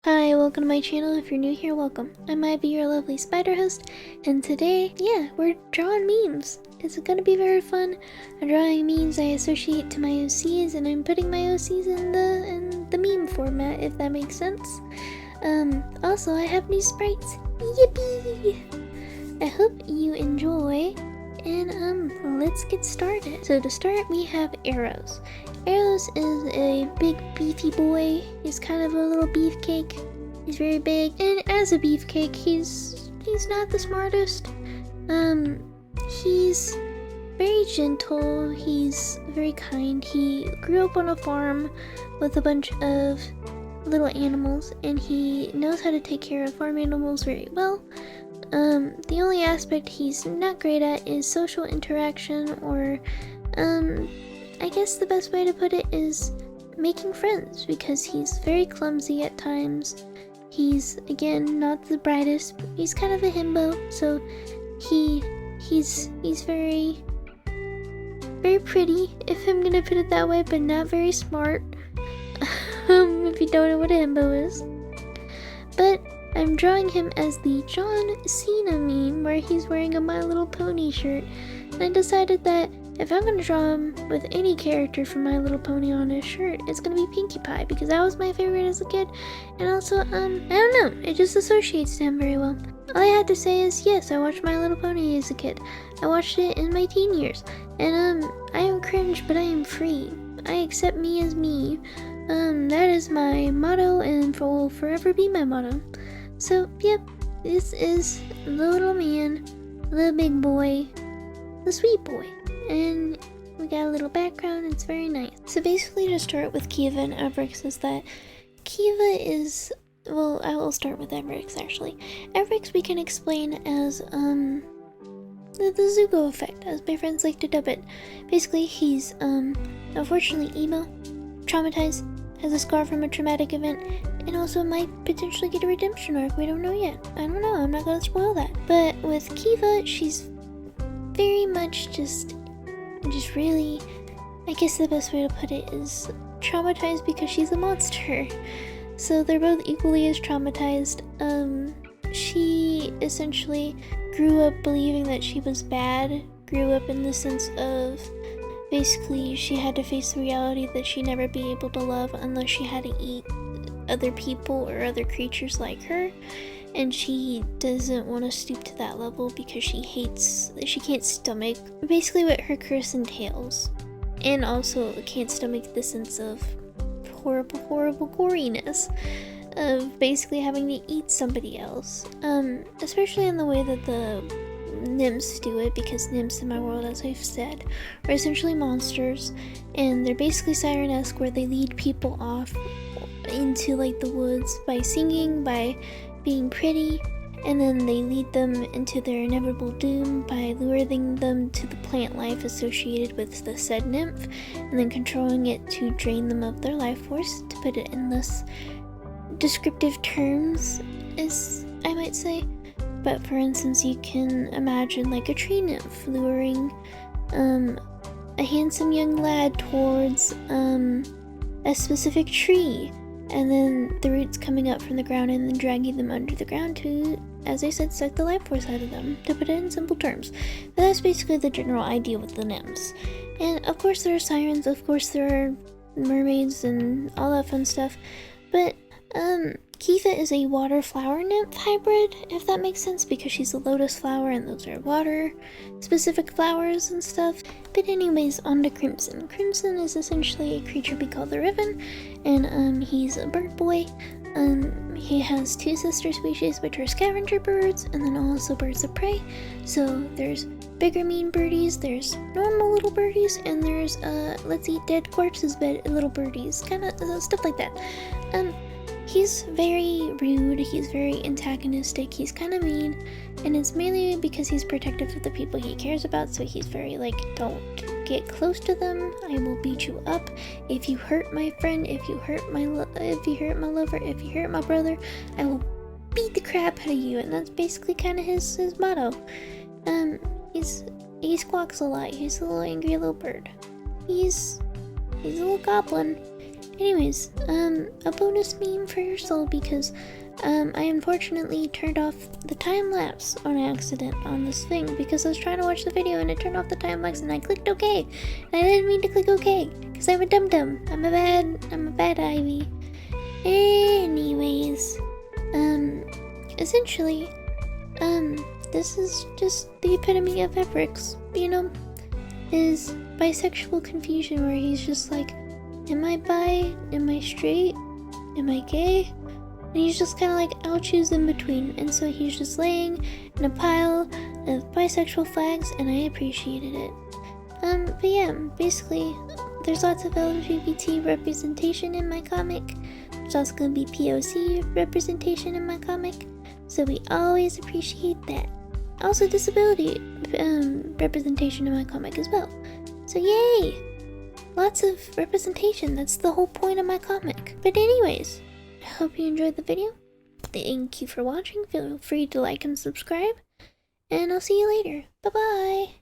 Hi, welcome to my channel. If you're new here, welcome. I'm Ivy, your lovely spider host, and today, we're drawing memes. It's gonna be very fun. I'm drawing memes I associate to my OCs, and I'm putting my OCs in the meme format, if that makes sense. Also, I have new sprites. Yippee! I hope you enjoy, and let's get started. So to start, we have Arrows. Arrows is a big beefy boy. He's kind of a little beefcake. He's very big, and as a beefcake, he's not the smartest. He's very gentle. He's very kind. He grew up on a farm with a bunch of little animals, and he knows how to take care of farm animals very well. The only aspect he's not great at is social interaction, or I guess the best way to put it is making friends, because he's very clumsy at times. He's, again, not the brightest. He's kind of a himbo, so he's very pretty, if I'm gonna put it that way, but not very smart. If you don't know what a himbo is. But I'm drawing him as the John Cena meme, where he's wearing a My Little Pony shirt, and I decided that if I'm gonna draw him with any character from My Little Pony on his shirt, it's gonna be Pinkie Pie, because that was my favorite as a kid, and also, I don't know, it just associates to him very well. All I had to say is, yes, I watched My Little Pony as a kid. I watched it in my teen years, and I am cringe, but I am free. I accept me as me. That is my motto, and will forever be my motto. So, yep, this is the little man, the big boy, the sweet boy. And we got a little background, it's very nice. So basically, to start with Kiva and Everix, is that Kiva is, well, I will start with Everix actually. Everix we can explain as the Zuko effect, as my friends like to dub it. Basically, he's unfortunately emo, traumatized, has a scar from a traumatic event, and also might potentially get a redemption arc. We don't know yet. I don't know, I'm not gonna spoil that. But with Kiva, she's very much just really, I guess the best way to put it is traumatized, because she's a monster. So they're both equally as traumatized. She essentially grew up believing that she was bad, grew up in the sense of basically she had to face the reality that she'd never be able to love unless she had to eat other people or other creatures like her. And she doesn't want to stoop to that level because she can't stomach basically what her curse entails. And also can't stomach the sense of horrible goriness of basically having to eat somebody else. Especially in the way that the nymphs do it, because nymphs in my world, as I've said, are essentially monsters, and they're basically siren-esque, where they lead people off into like the woods by singing, by being pretty, and then they lead them into their inevitable doom by luring them to the plant life associated with the said nymph, and then controlling it to drain them of their life force, to put it in less descriptive terms, as I might say. But for instance, you can imagine like a tree nymph luring a handsome young lad towards a specific tree, and then the roots coming up from the ground and then dragging them under the ground to, as I said, suck the life force out of them, to put it in simple terms. But that's basically the general idea with the nymphs. And of course there are sirens, of course there are mermaids and all that fun stuff, but Kiva is a water flower nymph hybrid, if that makes sense, because she's a lotus flower and those are water specific flowers and stuff. But anyways, on to Crimson. Crimson is essentially a creature we call the Riven, and he's a bird boy. He has two sister species, which are scavenger birds and then also birds of prey. So there's bigger mean birdies, there's normal little birdies, and there's let's eat dead corpses but little birdies, kind of stuff like that. He's very rude, he's very antagonistic, he's kind of mean, and it's mainly because he's protective of the people he cares about, so he's very like, don't get close to them, I will beat you up. If you hurt my friend, if you hurt my lover, if you hurt my brother, I will beat the crap out of you. And that's basically kind of his motto. He squawks a lot, he's a little angry little bird. He's a little goblin. Anyways, a bonus meme for your soul because I unfortunately turned off the time lapse on accident on this thing because I was trying to watch the video and it turned off the time lapse and I clicked OK. And I didn't mean to click OK because I'm a dum-dum. I'm a bad Ivy. Anyways, essentially, this is just the epitome of Ebrix, you know, his bisexual confusion where he's just like, am I bi? Am I straight? Am I gay? And he's just kind of like, I'll choose in between. And so he's just laying in a pile of bisexual flags and I appreciated it. But yeah, basically, there's lots of LGBT representation in my comic. There's also going to be POC representation in my comic. So we always appreciate that. Also disability representation in my comic as well. So yay! Lots of representation, that's the whole point of my comic. But anyways, I hope you enjoyed the video. Thank you for watching, feel free to like and subscribe. And I'll see you later. Bye bye!